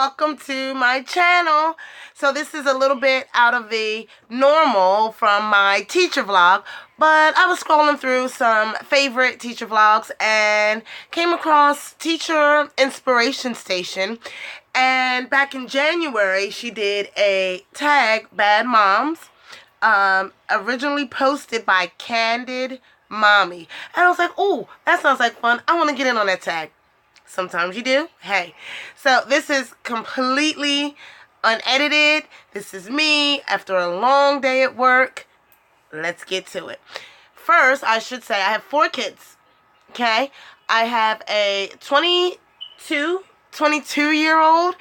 welcome to my channel. So this is a little bit out of the normal from my teacher vlog, but I was scrolling through some favorite teacher vlogs and came across Teacher Inspiration Station, and back in January she did a tag Bad Moms, originally posted by CandidMommy, and I was like, oh, that sounds like fun. I want to get in on that tag. Sometimes you do. Hey. So this is completely unedited. This is me after a long day at work. Let's get to it. First, I should say I have 4 kids. Okay? I have a 22-year-old.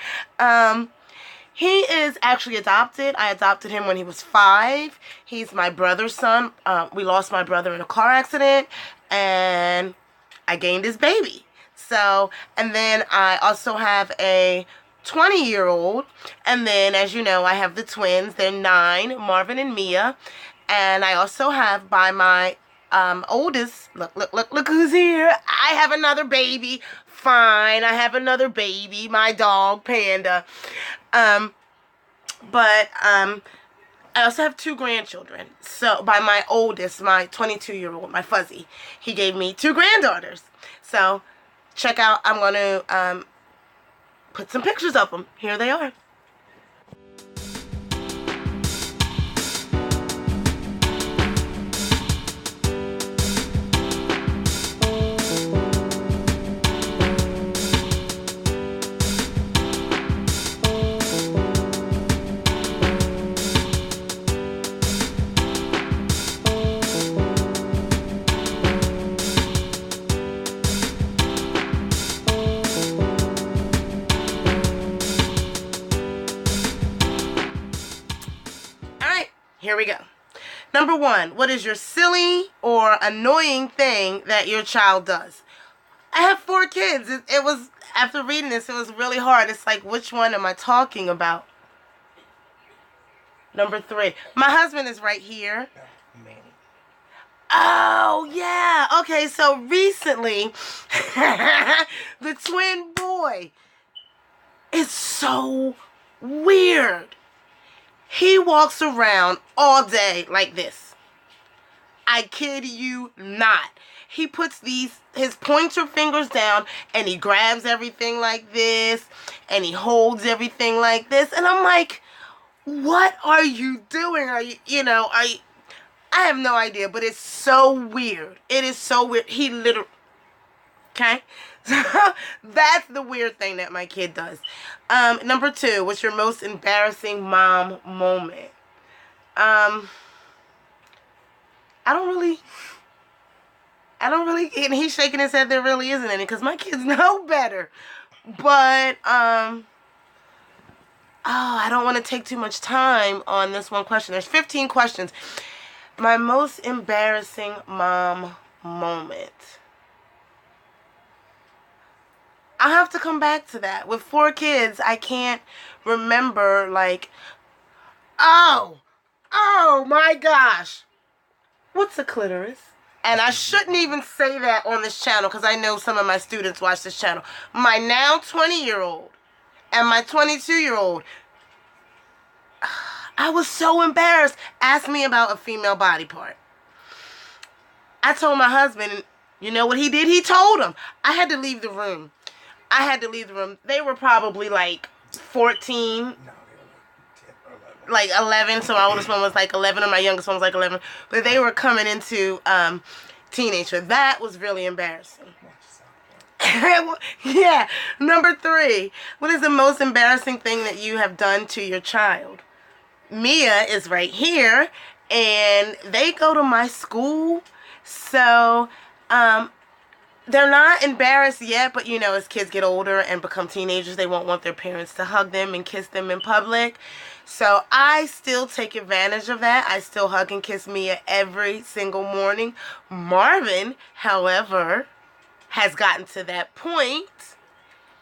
He is actually adopted. I adopted him when he was 5. He's my brother's son. We lost my brother in a car accident, and I gained his baby. So, and then I also have a 20-year-old, and then, as you know, I have the twins. They're 9, Marvin and Mia, and I also have by my oldest, look who's here. I have another baby. Fine, I have another baby, my dog, Panda. I also have 2 grandchildren. So, by my oldest, my 22-year-old, my Fuzzy, he gave me 2 granddaughters. So, check out, I'm going to put some pictures of them. Here they are. Here we go. Number 1, what is your silly or annoying thing that your child does? I have 4 kids. It was, after reading this, it was really hard. It's like, which one am I talking about? Number 3. My husband is right here. Oh, yeah. Okay, so recently, the twin boy is so weird. He walks around all day like this. I kid you not. He puts his pointer fingers down and he grabs everything like this and he holds everything like this. And I'm like, what are you doing? I have no idea, but it's so weird. It is so weird. He literally, okay? So that's the weird thing that my kid does. Number 2, what's your most embarrassing mom moment? I don't really, and he's shaking his head, there really isn't any, because my kids know better. But, I don't want to take too much time on this one question. There's 15 questions. My most embarrassing mom moment. I have to come back to that. With 4 kids, I can't remember, like, oh my gosh. What's a clitoris? And I shouldn't even say that on this channel because I know some of my students watch this channel. My now 20-year-old and my 22-year-old, I was so embarrassed. Asked me about a female body part. I told my husband, and you know what he did? He told him. I had to leave the room. They were probably like 14, like 11. So my oldest one was like 11 and my youngest one was like 11. But they were coming into teenagehood. That was really embarrassing. Yeah. Number 3, what is the most embarrassing thing that you have done to your child? Mia is right here, and they go to my school. So, they're not embarrassed yet, but you know, as kids get older and become teenagers, they won't want their parents to hug them and kiss them in public. So I still take advantage of that. I still hug and kiss Mia every single morning. Marvin, however, has gotten to that point,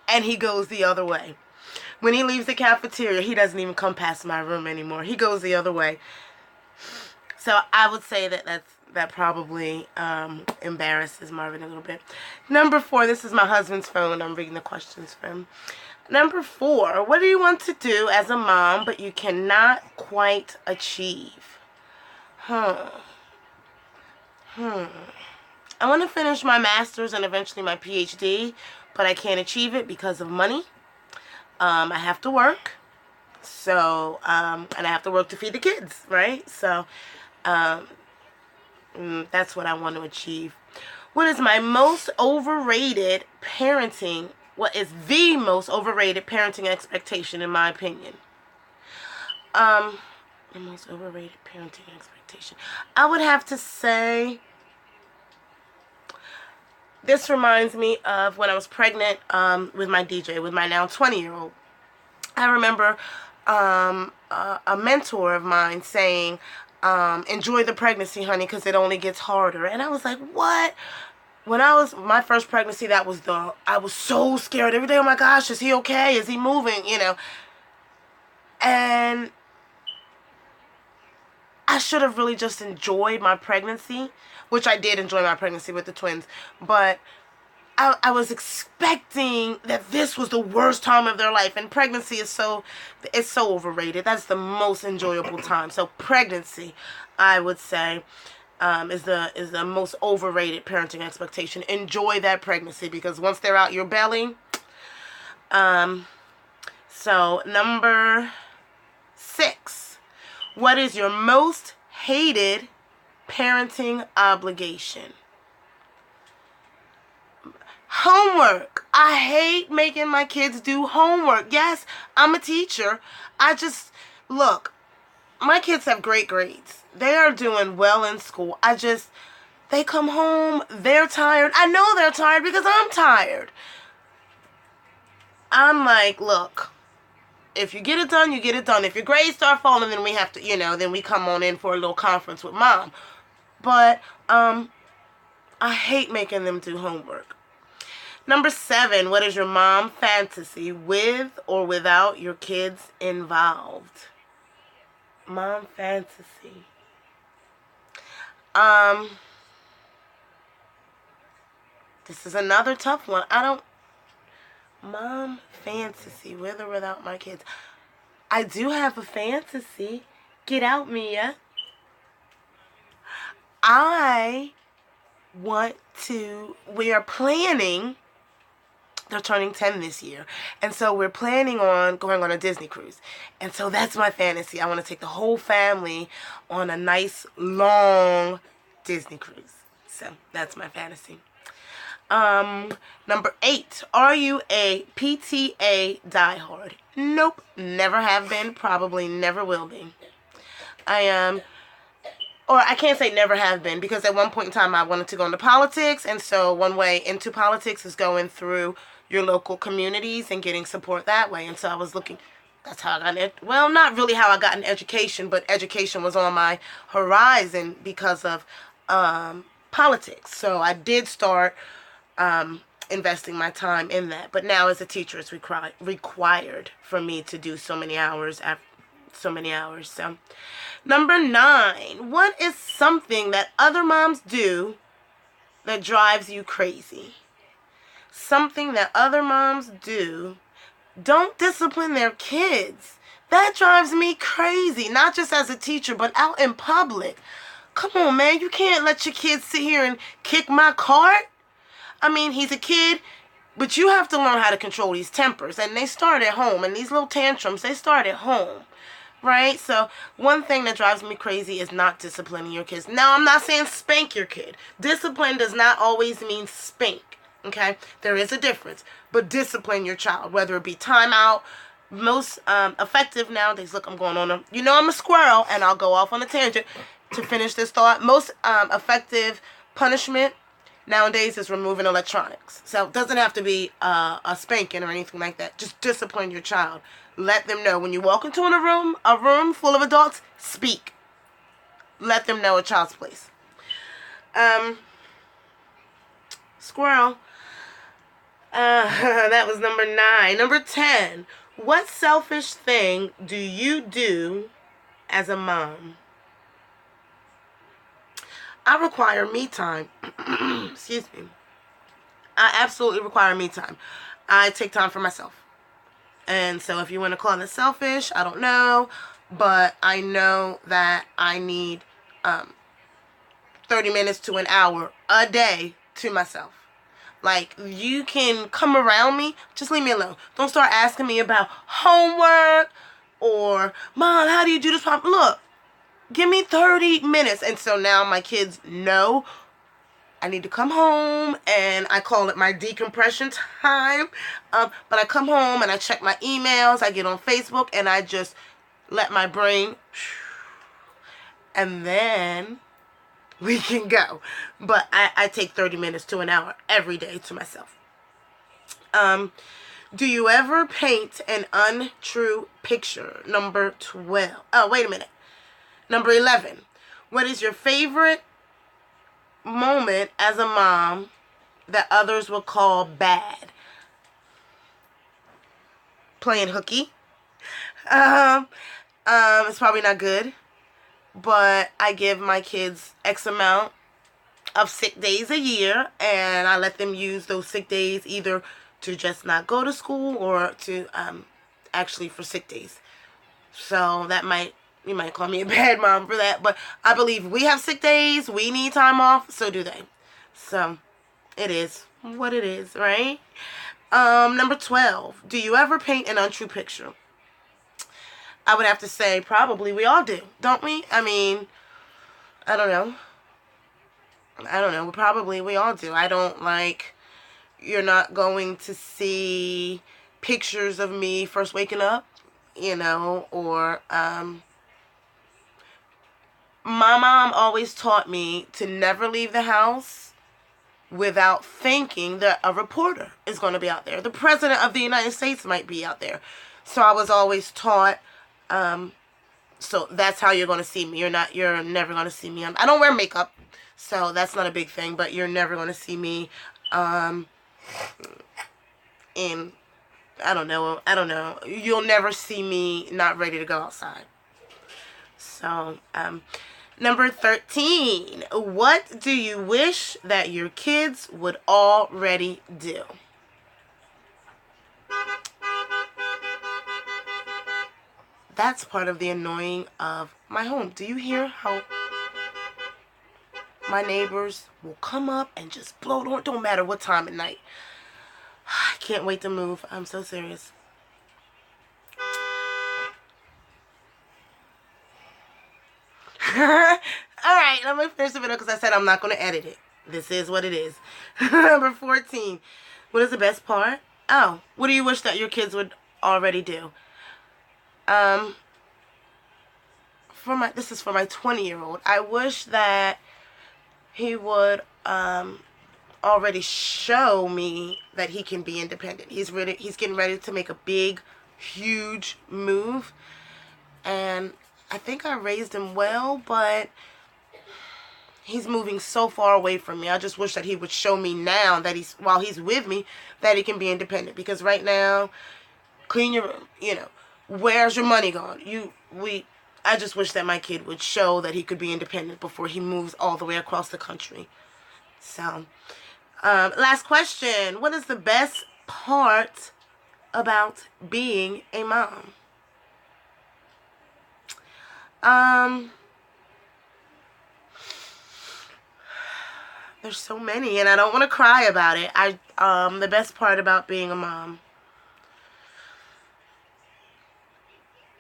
and he goes the other way. When he leaves the cafeteria, he doesn't even come past my room anymore. He goes the other way. So I would say that that probably embarrasses Marvin a little bit. Number 4, this is my husband's phone. I'm reading the questions for him. Number 4, what do you want to do as a mom but you cannot quite achieve? I want to finish my master's and eventually my PhD, but I can't achieve it because of money. I have to work. So, and I have to work to feed the kids, right? So, that's what I want to achieve. What is my most overrated parenting? What is the most overrated parenting expectation in my opinion? The most overrated parenting expectation. I would have to say, this reminds me of when I was pregnant with my DJ, with my now 20-year-old. I remember a mentor of mine saying, enjoy the pregnancy, honey, because it only gets harder. And I was like, what? When I was, my first pregnancy, I was so scared every day. Oh my gosh, is he okay? Is he moving? You know. And I should have really just enjoyed my pregnancy, which I did enjoy my pregnancy with the twins. But I was expecting that this was the worst time of their life, and pregnancy is so overrated. That's the most enjoyable time. So pregnancy, I would say, is the most overrated parenting expectation. Enjoy that pregnancy, because once they're out your belly. So number 6, what is your most hated parenting obligation? Homework. I hate making my kids do homework. Yes, I'm a teacher. Look, my kids have great grades. They are doing well in school. They come home, they're tired. I know they're tired because I'm tired. I'm like, look, if you get it done, you get it done. If your grades start falling, then we have to, then we come on in for a little conference with mom. But, I hate making them do homework. Number 7, what is your mom fantasy with or without your kids involved? Mom fantasy. This is another tough one. Mom fantasy with or without my kids. I do have a fantasy. Get out, Mia. We are planning. They're turning 10 this year. And so we're planning on going on a Disney cruise. And so that's my fantasy. I want to take the whole family on a nice, long Disney cruise. So that's my fantasy. Number 8. Are you a PTA diehard? Nope. Never have been. Probably never will be. I can't say never have been, because at one point in time I wanted to go into politics, and so one way into politics is going through your local communities and getting support that way. And so I was looking, that's how I got well, not really how I got an education, but education was on my horizon because of politics. So I did start investing my time in that. But now as a teacher, it's required for me to do so many hours. So number 9, what is something that other moms do that drives you crazy? Something that other moms do. Don't discipline their kids. That drives me crazy. Not just as a teacher, but out in public. Come on, man. You can't let your kid sit here and kick my cart. I mean, he's a kid, but you have to learn how to control these tempers. And they start at home. And these little tantrums, they start at home. Right? So one thing that drives me crazy is not disciplining your kids. Now, I'm not saying spank your kid. Discipline does not always mean spank. Okay? There is a difference. But discipline your child, whether it be timeout. Most effective nowadays, look, I'm going on I'm a squirrel, and I'll go off on a tangent to finish this thought. Most effective punishment nowadays is removing electronics. So it doesn't have to be a spanking or anything like that. Just discipline your child. Let them know when you walk into a room full of adults, speak. Let them know a child's place. Squirrel. That was number 9. Number 10. What selfish thing do you do as a mom? I require me time. Excuse me. I absolutely require me time. I take time for myself. And so if you want to call it selfish, I don't know. But I know that I need 30 minutes to an hour a day to myself. Like, you can come around me, just leave me alone. Don't start asking me about homework or, Mom, how do you do this problem? Look, give me 30 minutes. And so now my kids know I need to come home, and I call it my decompression time. But I come home and I check my emails, I get on Facebook, and I just let my brain, and then we can go. But I take 30 minutes to an hour every day to myself. Do you ever paint an untrue picture? Number 12. Oh, wait a minute. Number 11. What is your favorite moment as a mom that others will call bad? Playing hooky. It's probably not good. But I give my kids X amount of sick days a year, and I let them use those sick days either to just not go to school or to actually for sick days. So that you might call me a bad mom for that, but I believe we have sick days, we need time off, so do they. So it is what it is, right? Number 12. Do you ever paint an untrue picture? I would have to say probably we all do, don't we? I mean, I don't know. Probably we all do. I don't like, you're not going to see pictures of me first waking up, or my mom always taught me to never leave the house without thinking that a reporter is going to be out there. The President of the United States might be out there. So I was always taught, so that's how you're going to see me. You're never going to see me. I don't wear makeup, so that's not a big thing, but you're never going to see me, in, I don't know. You'll never see me not ready to go outside. So, number 13. What do you wish that your kids would already do? That's part of the annoying of my home. Do you hear how my neighbors will come up and just blow the horn? Don't matter what time at night. I can't wait to move. I'm so serious. Alright, I'm going to finish the video because I said I'm not going to edit it. This is what it is. Number 14. What is the best part? Oh, what do you wish that your kids would already do? This is for my 20-year-old. I wish that he would already show me that he can be independent. He's getting ready to make a big, huge move, and I think I raised him well, but he's moving so far away from me. I just wish that he would show me now that while he's with me, that he can be independent. Because right now, clean your room, where's your money gone? I just wish that my kid would show that he could be independent before he moves all the way across the country. So, last question. What is the best part about being a mom? There's so many, and I don't want to cry about it. The best part about being a mom,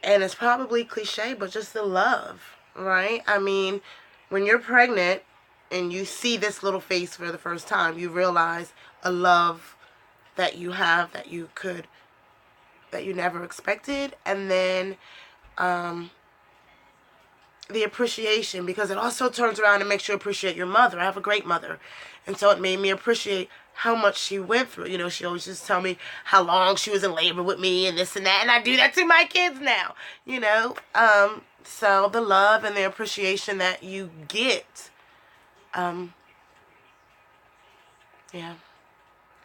and it's probably cliche, but just the love, right? I mean, when you're pregnant and you see this little face for the first time, you realize a love that you have that you never expected, and then the appreciation, because it also turns around and makes you appreciate your mother. I have a great mother, and so it made me appreciate how much she went through. She always just tell me how long she was in labor with me and this and that, and I do that to my kids now, so the love and the appreciation that you get, yeah,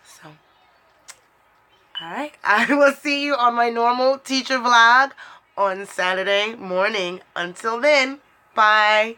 so, alright, I will see you on my normal teacher vlog on Saturday morning. Until then, bye.